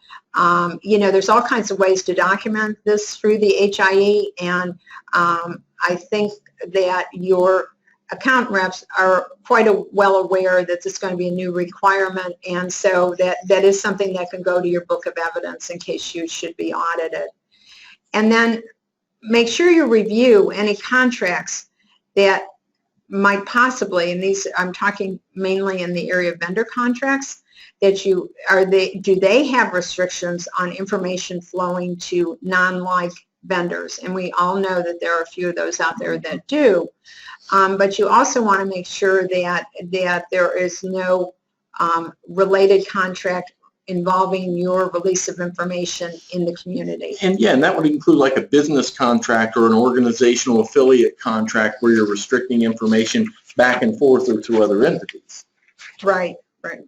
You know, there's all kinds of ways to document this through the HIE, and I think that your account reps are quite well aware that this is going to be a new requirement, and so that is something that can go to your book of evidence in case you should be audited. And then make sure you review any contracts that might possibly, and these I'm talking mainly in the area of vendor contracts, that do they have restrictions on information flowing to non-like vendors? And we all know that there are a few of those out there that do. But you also want to make sure that there is no related contract involving your release of information in the community. And yeah, and that would include like a business contract or an organizational affiliate contract where you're restricting information back and forth or to other entities. Right, right.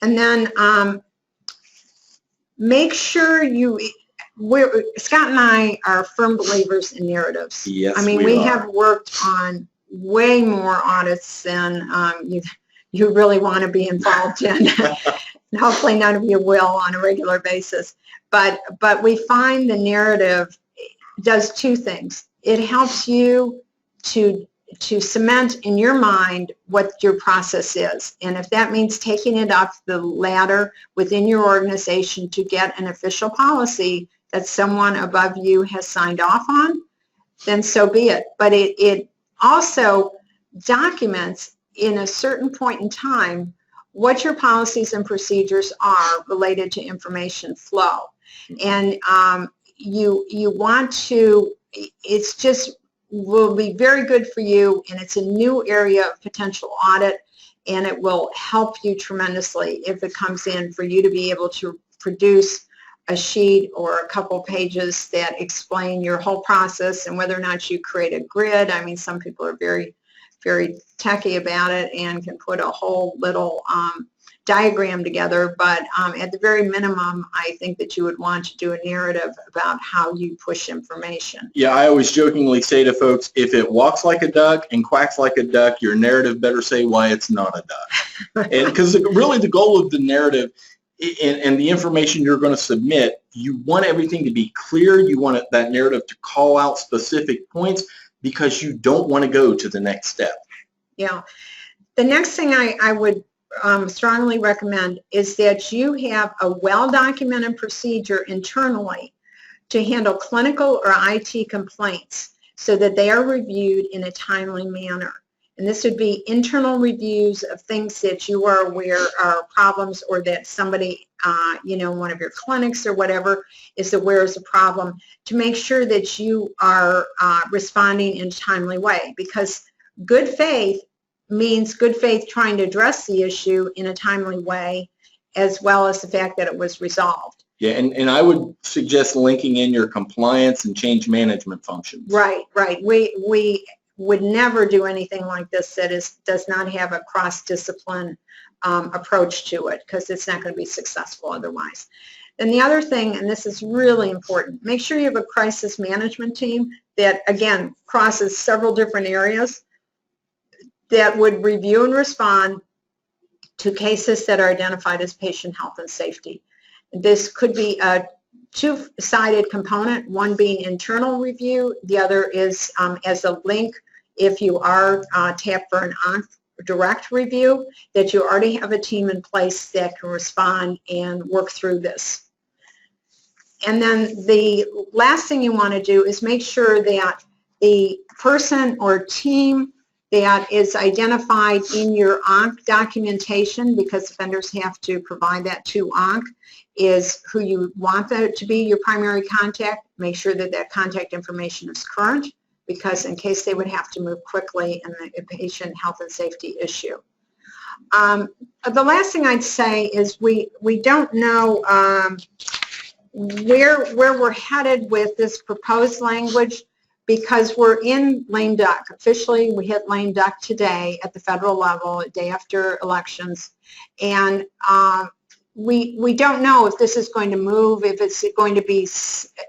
And then make sure Scott and I are firm believers in narratives. Yes, I mean, we have worked on way more audits than you really want to be involved in. And hopefully none of you will on a regular basis. But we find the narrative does two things. It helps you to cement in your mind what your process is. And if that means taking it up the ladder within your organization to get an official policy that someone above you has signed off on, then so be it. But it also documents in a certain point in time what your policies and procedures are related to information flow. And you want to, it's just will be very good for you, and it's a new area of potential audit, and it will help you tremendously if it comes in for you to be able to produce a sheet or a couple pages that explain your whole process and whether or not you create a grid. I mean, some people are very, very techy about it and can put a whole little diagram together, but at the very minimum, I think that you would want to do a narrative about how you push information. Yeah, I always jokingly say to folks, if it walks like a duck and quacks like a duck, your narrative better say why it's not a duck. And because really the goal of the narrative and the information you're going to submit, you want everything to be clear. You want that narrative to call out specific points because you don't want to go to the next step. Yeah. The next thing I would strongly recommend is that you have a well-documented procedure internally to handle clinical or IT complaints so that they are reviewed in a timely manner. And this would be internal reviews of things that you are aware are problems, or that somebody, one of your clinics or whatever is aware is a problem, to make sure that you are responding in a timely way, because good faith means good faith trying to address the issue in a timely way, as well as the fact that it was resolved. Yeah, and I would suggest linking in your compliance and change management functions. Right. We would never do anything like this that does not have a cross-discipline approach to it, because it's not going to be successful otherwise. And the other thing, and this is really important, make sure you have a crisis management team that, again, crosses several different areas, that would review and respond to cases that are identified as patient health and safety. This could be a two-sided component, one being internal review, the other is as a link if you are tapped for an direct review, that you already have a team in place that can respond and work through this. And then the last thing you want to do is make sure that the person or team that is identified in your ONC documentation, because vendors have to provide that to ONC, is who you want that to be your primary contact. Make sure that that contact information is current, because in case they would have to move quickly in the patient health and safety issue. The last thing I'd say is we don't know where we're headed with this proposed language, because we're in lame duck. Officially, we hit lame duck today at the federal level, a day after elections, and we don't know if this is going to move, if it's going to be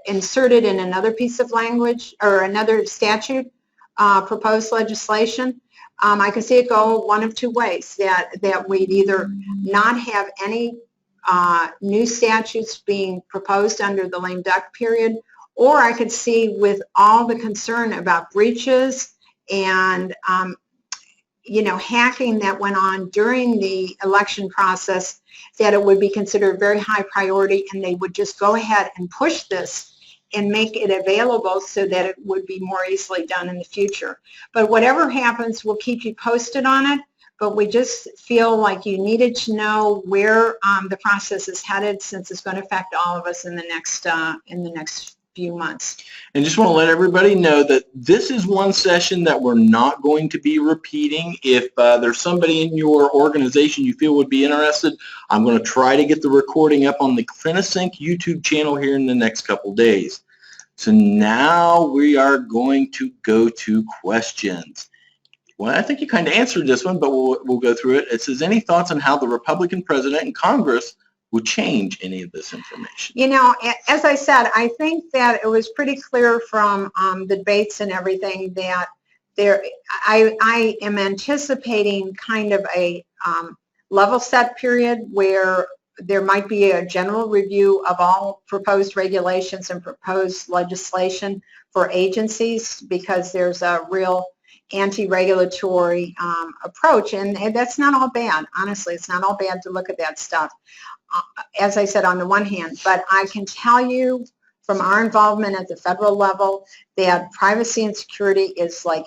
inserted in another piece of language or another statute, proposed legislation. I can see it go one of two ways, that we'd either not have any new statutes being proposed under the lame duck period, or I could see, with all the concern about breaches and hacking that went on during the election process, that it would be considered very high priority, and they would just go ahead and push this and make it available so that it would be more easily done in the future. But whatever happens, we'll keep you posted on it. But we just feel like you needed to know where the process is headed, since it's going to affect all of us in the next few months. And just want to let everybody know that this is one session that we're not going to be repeating. If there's somebody in your organization you feel would be interested, I'm going to try to get the recording up on the CliniSync YouTube channel here in the next couple days. So now we are going to go to questions. Well, I think you kind of answered this one, but we'll go through it. It says, any thoughts on how the Republican president and Congress will change any of this information? You know, as I said, I think that it was pretty clear from the debates and everything that I am anticipating kind of a level set period where there might be a general review of all proposed regulations and proposed legislation for agencies, because there's a real anti-regulatory approach, and that's not all bad. Honestly, it's not all bad to look at that stuff, as I said, on the one hand. But I can tell you from our involvement at the federal level that privacy and security is like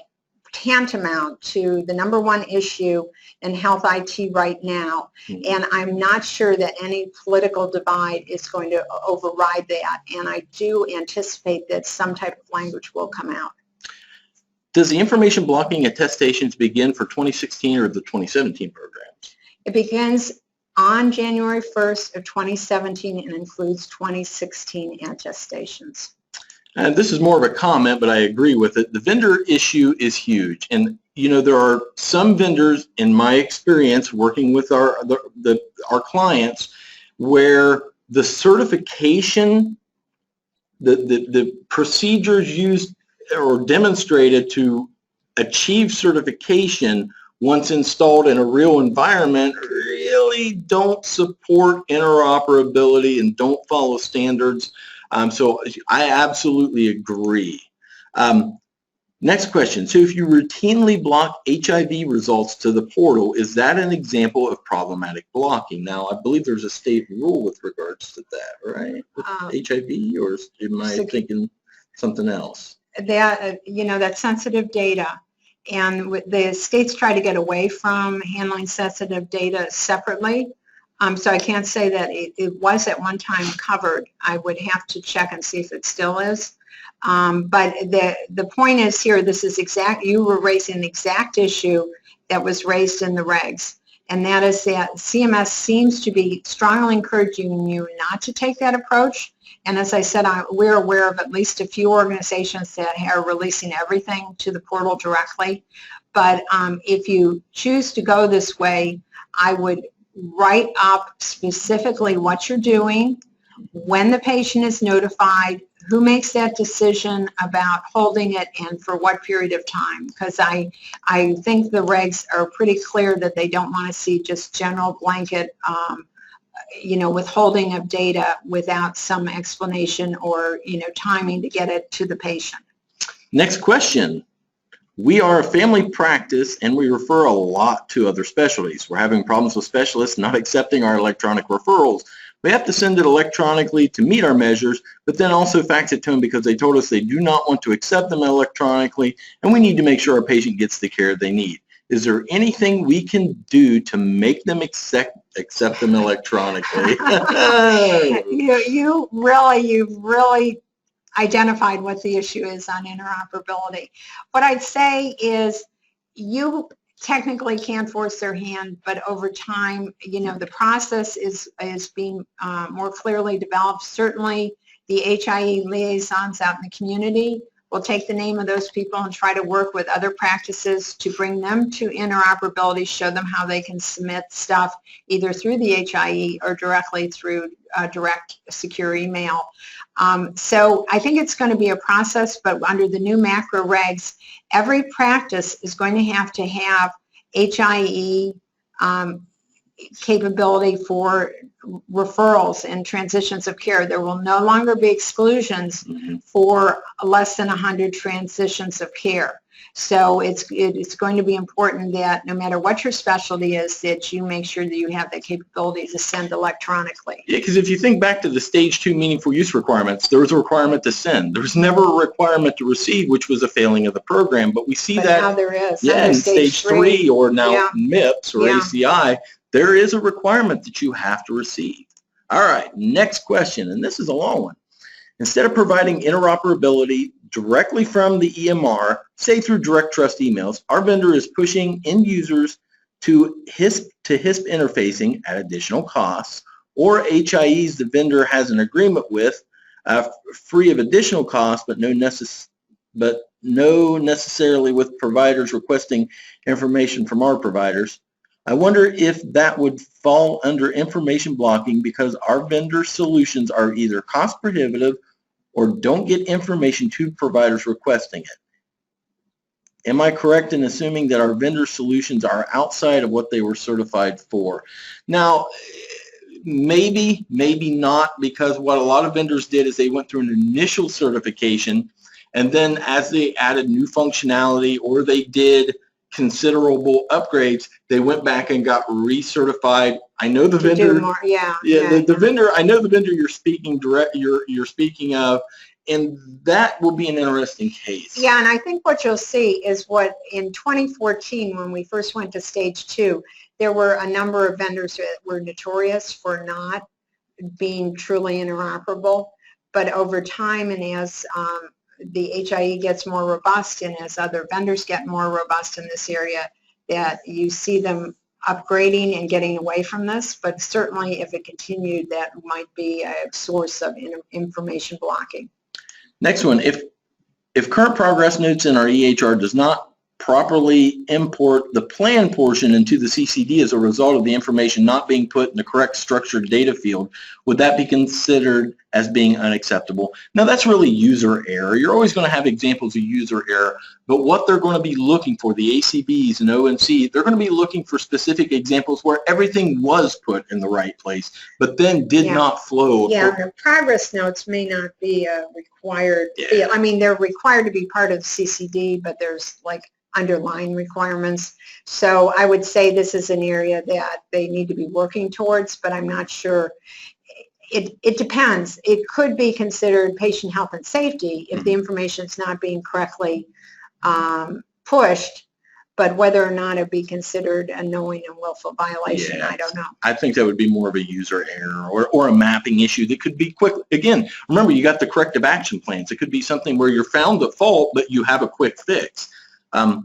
tantamount to the #1 issue in health IT right now, and I'm not sure that any political divide is going to override that, and I do anticipate that some type of language will come out. Does the information blocking attestations begin for 2016 or the 2017 programs? It begins on January 1st of 2017 and includes 2016 attestations. And this is more of a comment, but I agree with it. The vendor issue is huge, and you know, there are some vendors, in my experience working with our clients, where the certification, the procedures used or demonstrated to achieve certification once installed in a real environment really don't support interoperability and don't follow standards. So I absolutely agree. Next question. So if you routinely block HIV results to the portal, is that an example of problematic blocking? Now, I believe there's a state rule with regards to that, right? With HIV, or am I thinking something else? That, you know, that's sensitive data, and the states try to get away from handling sensitive data separately. So I can't say that it was at one time covered. I would have to check and see if it still is. But the point is here, this is exact, you were raising the exact issue that was raised in the regs, and that is that CMS seems to be strongly encouraging you not to take that approach. And as I said, we're aware of at least a few organizations that are releasing everything to the portal directly. But if you choose to go this way, I would write up specifically what you're doing, when the patient is notified, who makes that decision about holding it, and for what period of time. Because I think the regs are pretty clear that they don't want to see just general blanket you know, withholding of data without some explanation or, you know, timing to get it to the patient. Next question. We are a family practice and we refer a lot to other specialties. We're having problems with specialists not accepting our electronic referrals. We have to send it electronically to meet our measures, but then also fax it to them because they told us they do not want to accept them electronically, and we need to make sure our patient gets the care they need. Is there anything we can do to make them accept them electronically? You've really identified what the issue is on interoperability. What I'd say is you technically can force their hand, but over time, you know, the process is being more clearly developed. Certainly, the HIE liaisons out in the community will take the name of those people and try to work with other practices to bring them to interoperability, show them how they can submit stuff either through the HIE or directly through direct secure email. So I think it's going to be a process, but under the new MACRA regs, every practice is going to have HIE capability for referrals and transitions of care. There will no longer be exclusions for less than 100 transitions of care. So it's going to be important that no matter what your specialty is, that you make sure that you have that capability to send electronically. Yeah, because if you think back to the stage 2 meaningful use requirements, there was a requirement to send. There was never a requirement to receive, which was a failing of the program. But we see that now there is. Yeah, in stage 3 or now MIPS or ACI, there is a requirement that you have to receive. All right, next question, and this is a long one. Instead of providing interoperability directly from the EMR, say through direct trust emails, our vendor is pushing end users to HISP interfacing at additional costs, or HIEs the vendor has an agreement with, free of additional costs, but no necessarily with providers requesting information from our providers. I wonder if that would fall under information blocking because our vendor solutions are either cost prohibitive or don't get information to providers requesting it. Am I correct in assuming that our vendor solutions are outside of what they were certified for? Now, maybe, maybe not, because what a lot of vendors did is they went through an initial certification, and then as they added new functionality or they did considerable upgrades, they went back and got recertified. I know the vendor. Do more, yeah. The vendor. I know the vendor you're speaking You're speaking of, and that will be an interesting case. Yeah, and I think what you'll see is what in 2014, when we first went to stage 2, there were a number of vendors that were notorious for not being truly interoperable. But over time, and as the HIE gets more robust, and as other vendors get more robust in this area, that you see them upgrading and getting away from this. But certainly, if it continued, that might be a source of information blocking. Next one, if current progress notes in our EHR does not properly import the plan portion into the CCD as a result of the information not being put in the correct structured data field, would that be considered as being unacceptable? Now, that's really user error. You're always going to have examples of user error, but what they're going to be looking for, the ACBs and ONC, they're going to be looking for specific examples where everything was put in the right place, but then did not flow. Yeah, the progress notes may not be required. Yeah. I mean, they're required to be part of CCD, but there's like underlying requirements. So I would say this is an area that they need to be working towards, but I'm not sure. It depends. It could be considered patient health and safety if the information is not being correctly pushed, but whether or not it be considered a knowing and willful violation, I don't know. I think that would be more of a user error or a mapping issue that could be quick. Again, remember, you got the corrective action plans. It could be something where you're found at fault, but you have a quick fix.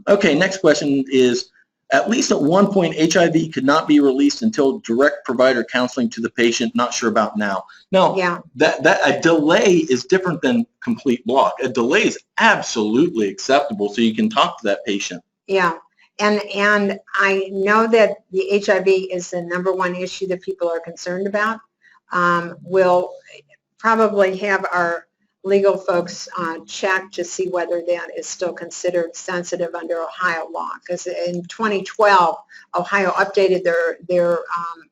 Okay, next question is, at least at one point, HIV could not be released until direct provider counseling to the patient. Not sure about now. Now, that a delay is different than complete block. A delay is absolutely acceptable, so you can talk to that patient. Yeah, and I know that the HIV is the #1 issue that people are concerned about. We'll probably have our legal folks check to see whether that is still considered sensitive under Ohio law, because in 2012 Ohio updated their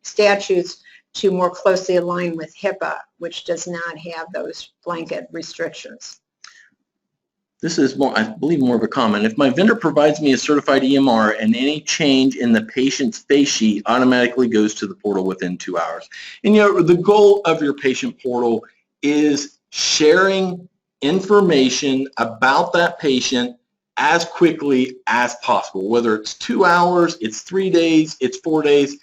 statutes to more closely align with HIPAA, which does not have those blanket restrictions. This is more, I believe, more of a comment. If my vendor provides me a certified EMR and any change in the patient's face sheet automatically goes to the portal within 2 hours. And you know, the goal of your patient portal is sharing information about that patient as quickly as possible, whether it's 2 hours, it's 3 days, it's 4 days.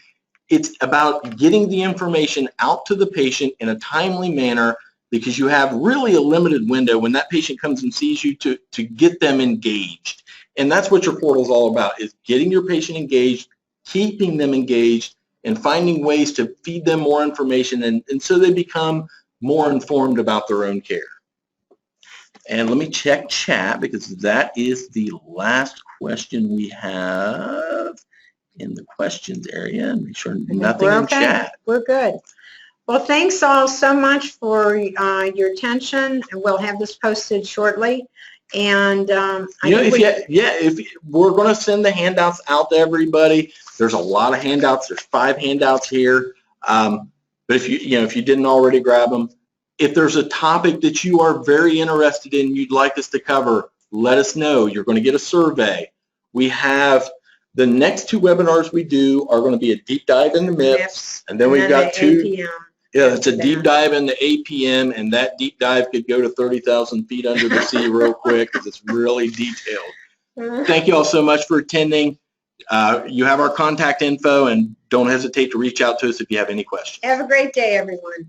It's about getting the information out to the patient in a timely manner, because you have really a limited window when that patient comes and sees you to get them engaged. And that's what your portal is all about, is getting your patient engaged, keeping them engaged, and finding ways to feed them more information, and so they become more informed about their own care. And let me check chat, because that is the last question we have in the questions area. Make sure nothing in chat. We're good. Well, thanks all so much for your attention, and we'll have this posted shortly. And if we're going to send the handouts out to everybody. There's a lot of handouts. There's 5 handouts here. But if you didn't already grab them, if there's a topic that you are very interested in, you'd like us to cover, let us know. You're going to get a survey. We have the next 2 webinars we do are going to be a deep dive into MIPS, and then we've got 2. APM. Yeah, it's a deep dive into APM, and that deep dive could go to 30,000 feet under the sea real quick, because it's really detailed. Thank you all so much for attending. You have our contact info, and don't hesitate to reach out to us if you have any questions. Have a great day, everyone.